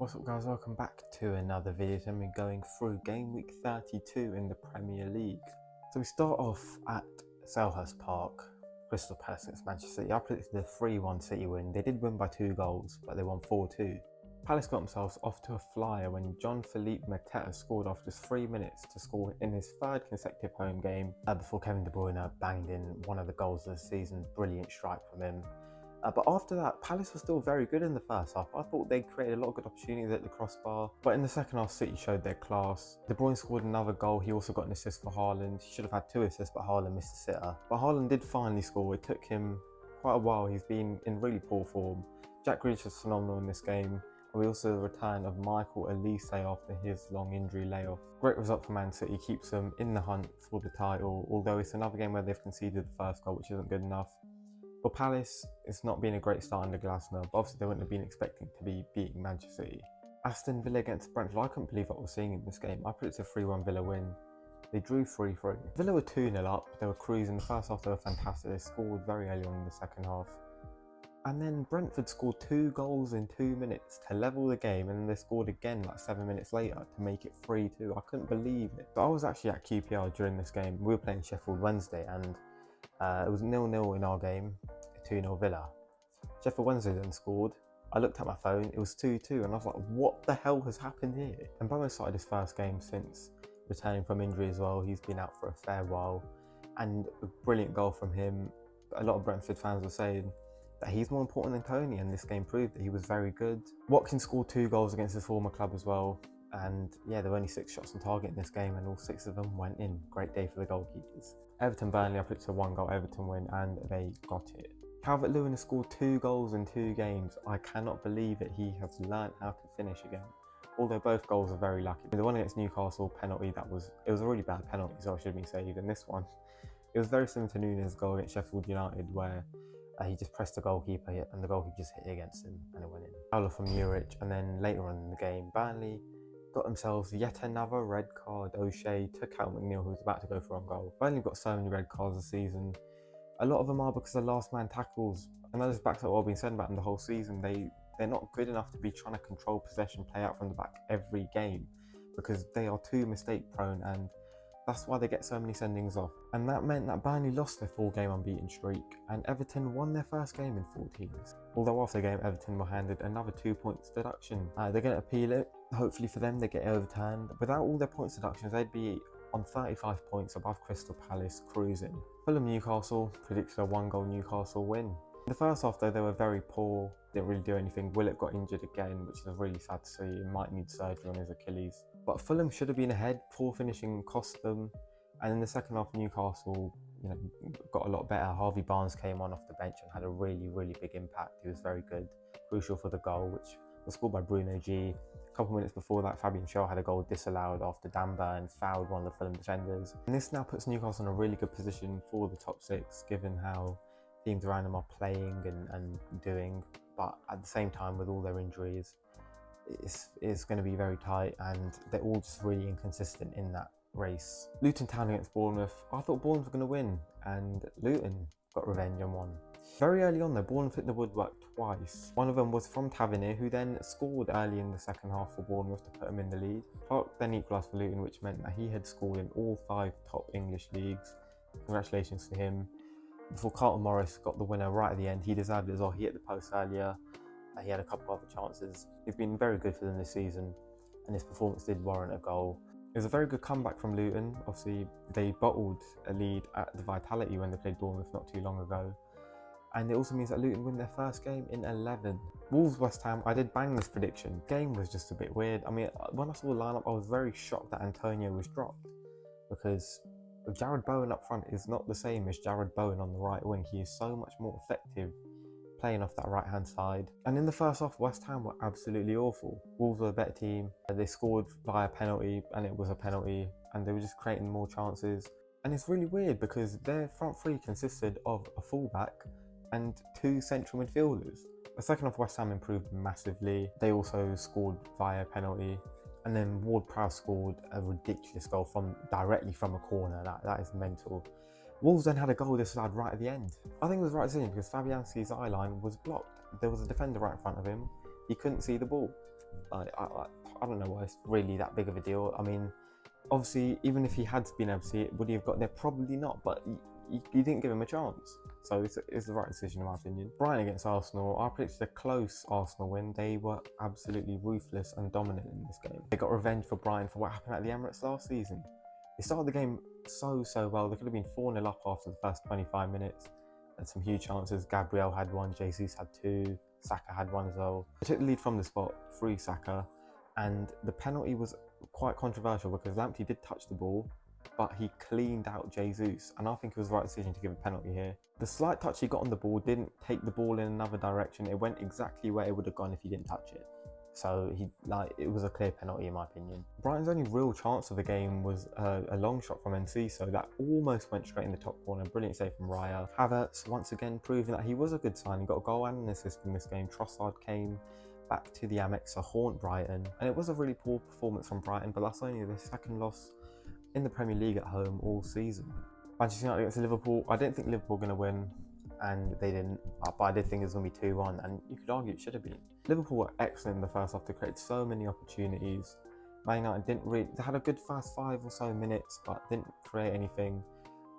What's up guys, welcome back to another video. Today we're going through game week 32 in the Premier League. So we start off at Selhurst Park, Crystal Palace against Manchester City. I predicted a 3-1 City win. They did win by 2 goals, but they won 4-2. Palace got themselves off to a flyer when Jean-Philippe Mateta scored after just 3 minutes to score in his 3rd consecutive home game before Kevin De Bruyne banged in one of the goals of the season. Brilliant strike from him. But after that, Palace was still very good in the first half. I thought they created a lot of good opportunities at the crossbar. But in the second half, City showed their class. De Bruyne scored another goal. He also got an assist for Haaland. He should have had 2 assists, but Haaland missed the sitter. But Haaland did finally score. It took him quite a while. He's been in really poor form. Jack Grealish was phenomenal in this game. And we also the return of Michael Elise after his long injury layoff. Great result for Man City. Keeps them in the hunt for the title. Although it's another game where they've conceded the first goal, which isn't good enough. For Palace, it's not been a great start under Glasner, but obviously they wouldn't have been expecting to be beating Manchester City. Aston Villa against Brentford, I couldn't believe what I was seeing in this game. I predicted a 3-1 Villa win. They drew 3-3. Villa were 2-0 up, they were cruising. The first half they were fantastic, they scored very early on in the second half. And then Brentford scored 2 goals in 2 minutes to level the game, and then they scored again like 7 minutes later to make it 3-2. I couldn't believe it. So I was actually at QPR during this game. We were playing Sheffield Wednesday and it was 0-0 in our game, 2-0 Villa. Sheffield Wednesday then scored. I looked at my phone, it was 2-2, and I was like, what the hell has happened here? And Bowen started his first game since returning from injury as well. He's been out for a fair while, and a brilliant goal from him. A lot of Brentford fans were saying that he's more important than Tony, and this game proved that he was very good. Watkins scored 2 goals against his former club as well. And yeah, there were only 6 shots on target in this game, and all 6 of them went in. Great day for the goalkeepers. Everton Burnley, I predicted a 1-goal Everton win, and they got it. Calvert-Lewin has scored 2 goals in 2 games. I cannot believe it. He has learned how to finish again. Although both goals are very lucky. The one against Newcastle penalty, it was a really bad penalty, so I should have been saved. And this one, it was very similar to Nunes' goal against Sheffield United, where he just pressed the goalkeeper and the goalkeeper just hit against him and it went in. Fowler from Muric, and then later on in the game, Burnley got themselves yet another red card. O'Shea took out McNeil, who was about to go for on goal. Burnley got so many red cards this season. A lot of them are because of last man tackles, and that is back to what I've been saying about them the whole season. They're not good enough to be trying to control possession, play out from the back every game, because they are too mistake prone, and that's why they get so many sendings off. And that meant that Burnley lost their 4-game unbeaten streak, and Everton won their first game in 14 years. Although after the game, Everton were handed another 2 points deduction. They're going to appeal it. Hopefully for them, they get overturned. Without all their points deductions, they'd be on 35 points above Crystal Palace, cruising. Fulham Newcastle, predicted a 1-goal Newcastle win. In the first half though, they were very poor, didn't really do anything. Willett got injured again, which is really sad to see. He might need surgery on his Achilles. But Fulham should have been ahead. Poor finishing cost them. And in the second half, Newcastle got a lot better. Harvey Barnes came on off the bench and had a really, really big impact. He was very good, crucial for the goal, which was scored by Bruno G. A couple of minutes before that, Fabian Schär had a goal disallowed after Dan Burn fouled one of the Fulham defenders. And this now puts Newcastle in a really good position for the top 6, given how teams around them are playing and doing. But at the same time, with all their injuries, it's going to be very tight, and they're all just really inconsistent in that race. Luton Town against Bournemouth. I thought Bournemouth were going to win, and Luton got revenge and won. Very early on though, Bournemouth hit the woodwork twice. One of them was from Tavernier, who then scored early in the second half for Bournemouth to put him in the lead. Clark then equalised for Luton, which meant that he had scored in all 5 top English leagues. Congratulations to him. Before Carlton Morris got the winner right at the end, he deserved it as well. He hit the post earlier. He had a couple of other chances. He's been very good for them this season, and his performance did warrant a goal. It was a very good comeback from Luton. Obviously, they bottled a lead at the Vitality when they played Bournemouth not too long ago. And it also means that Luton win their first game in 11. Wolves West Ham, I did bang this prediction. Game was just a bit weird. I mean, when I saw the lineup, I was very shocked that Antonio was dropped, because Jared Bowen up front is not the same as Jared Bowen on the right wing. He is so much more effective playing off that right hand side. And in the first half, West Ham were absolutely awful. Wolves were a better team. They scored via penalty, and it was a penalty, and they were just creating more chances. And it's really weird because their front 3 consisted of a fullback and 2 central midfielders. The second half, West Ham improved massively. They also scored via penalty, and then Ward-Prowse scored a ridiculous goal directly from a corner. That is mental. Wolves then had a goal disallowed right at the end. I think it was the right decision because Fabianski's eye line was blocked. There was a defender right in front of him. He couldn't see the ball. I don't know why it's really that big of a deal. I mean, obviously, even if he had been able to see it, would he have got there? Probably not, but you didn't give him a chance. So it's the right decision in my opinion. Brighton against Arsenal, I predicted a close Arsenal win. They were absolutely ruthless and dominant in this game. They got revenge for Brighton for what happened at the Emirates last season. They started the game so well. They could have been 4-0 up after the first 25 minutes. And some huge chances. Gabriel had one, Jesus had two, Saka had one as well. They took the lead from the spot, through Saka, and the penalty was quite controversial because Lamptey did touch the ball, but he cleaned out Jesus, and I think it was the right decision to give a penalty here. The slight touch he got on the ball didn't take the ball in another direction. It went exactly where it would have gone if he didn't touch it. So it was a clear penalty in my opinion. Brighton's only real chance of the game was a long shot from NC, so that almost went straight in the top corner. Brilliant save from Raya. Havertz once again proving that he was a good sign. He got a goal and an assist in this game. Trossard came back to the Amex to haunt Brighton, and it was a really poor performance from Brighton, but that's only their second loss in the Premier League at home all season. Manchester United against Liverpool, I didn't think Liverpool were going to win, and they didn't, but I did think it was going to be 2-1, and you could argue it should have been. Liverpool were excellent in the first half. They created so many opportunities. Man United didn't really, they had a good first 5 or so minutes, but didn't create anything,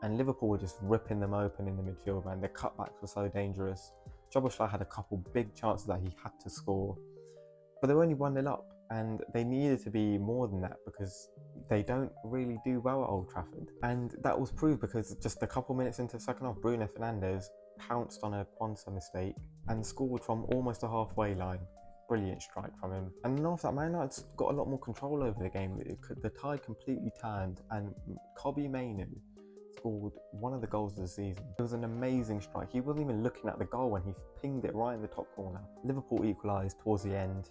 and Liverpool were just ripping them open in the midfield, man. Their cutbacks were so dangerous. Szoboszlai had a couple big chances that he had to score, but they were only 1-0 up, and they needed to be more than that because they don't really do well at Old Trafford. And that was proved because just a couple minutes into the second half, Bruno Fernandes pounced on a Quansah mistake and scored from almost the halfway line. Brilliant strike from him. And then after that, Man United got a lot more control over the game. The tide completely turned, and Kobbie Mainoo scored one of the goals of the season. It was an amazing strike. He wasn't even looking at the goal when he pinged it right in the top corner. Liverpool equalised towards the end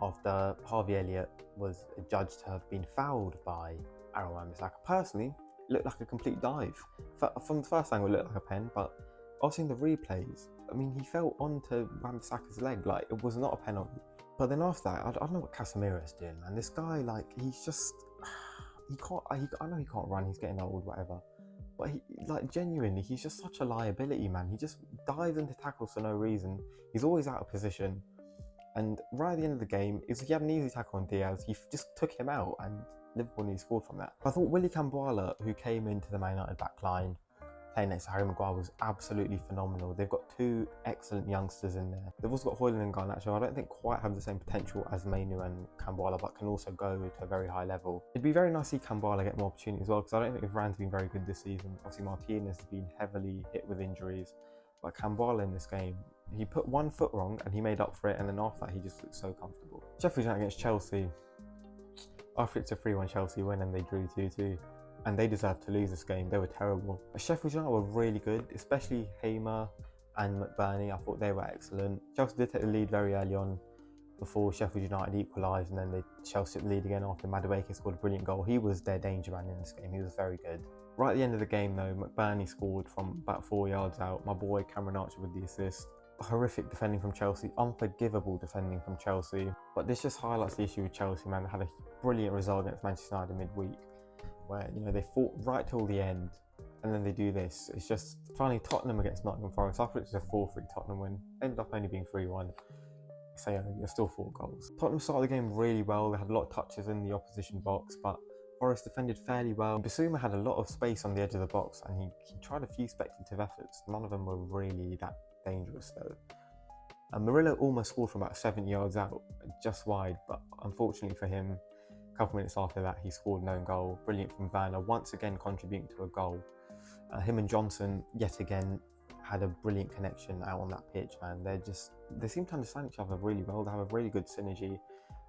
after Harvey Elliott was judged to have been fouled by Aaron Wan-Bissaka. Personally, it looked like a complete dive. From the first angle, it looked like a pen, but watching the replays, I mean, he fell onto Wan-Bissaka's leg, like it was not a penalty. But then after that, I don't know what Casemiro's doing, man. This guy, like, he's just, I know he can't run, he's getting old, whatever. But he, like, genuinely, he's just such a liability, man. He just dives into tackles for no reason. He's always out of position. And right at the end of the game, he had an easy tackle on Diaz. He just took him out, and Liverpool nearly scored from that. I thought Willy Camboala, who came into the Man United back line, playing next to Harry Maguire, was absolutely phenomenal. They've got two excellent youngsters in there. They've also got Højlund and Garnacho. I don't think quite have the same potential as Mainoo and Camboala, but can also go to a very high level. It'd be very nice to see Camboala get more opportunity as well, because I don't think Varane's been very good this season. Obviously, Martinez has been heavily hit with injuries, but Camboala in this game, he put one foot wrong and he made up for it, and then after that he just looked so comfortable. Sheffield United against Chelsea. I predicted a 3-1 Chelsea win and they drew 2-2. And they deserved to lose this game. They were terrible. But Sheffield United were really good, especially Hamer and McBurney. I thought they were excellent. Chelsea did take the lead very early on before Sheffield United equalised, and then Chelsea took the lead again after Madueke scored a brilliant goal. He was their danger man in this game. He was very good. Right at the end of the game though, McBurney scored from about 4 yards out. My boy Cameron Archer with the assist. Horrific defending from Chelsea, unforgivable defending from Chelsea. But this just highlights the issue with Chelsea, man. They had a brilliant result against Manchester United midweek, where, you know, they fought right till the end, and then they do this. It's just finally Tottenham against Nottingham Forest. I predicted a 4-3 Tottenham win. Ended up only being 3-1. So yeah, you're still 4 goals. Tottenham started the game really well. They had a lot of touches in the opposition box, but Forest defended fairly well. Bissouma had a lot of space on the edge of the box, and he tried a few speculative efforts. None of them were really that dangerous though. And Murillo almost scored from about 70 yards out, just wide, but unfortunately for him, a couple minutes after that, he scored an own goal. Brilliant from Werner, once again contributing to a goal. Him and Johnson, yet again, had a brilliant connection out on that pitch, man. They seem to understand each other really well. They have a really good synergy.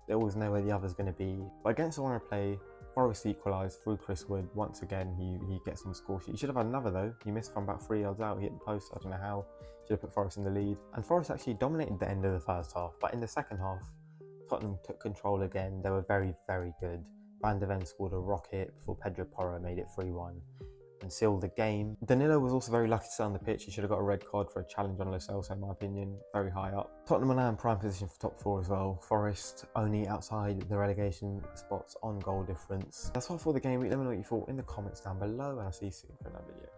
They always know where the other's going to be. But against the Warner play, Forest equalised through Chris Wood. Once again, he gets on the score sheet. He should have had another though. He missed from about 3 yards out. He hit the post. I don't know how. Should have put Forest in the lead. And Forest actually dominated the end of the first half. But in the second half, Tottenham took control again. They were very, very good. Van de Ven scored a rocket before Pedro Porro made it 3-1 and sealed the game. Danilo was also very lucky to stay on the pitch. He should have got a red card for a challenge on Lo Celso, in my opinion. Very high up. Tottenham are now in prime position for top 4 as well. Forest only outside the relegation spots on goal difference. That's all for the game week. Let me know what you thought in the comments down below, and I'll see you soon for another video.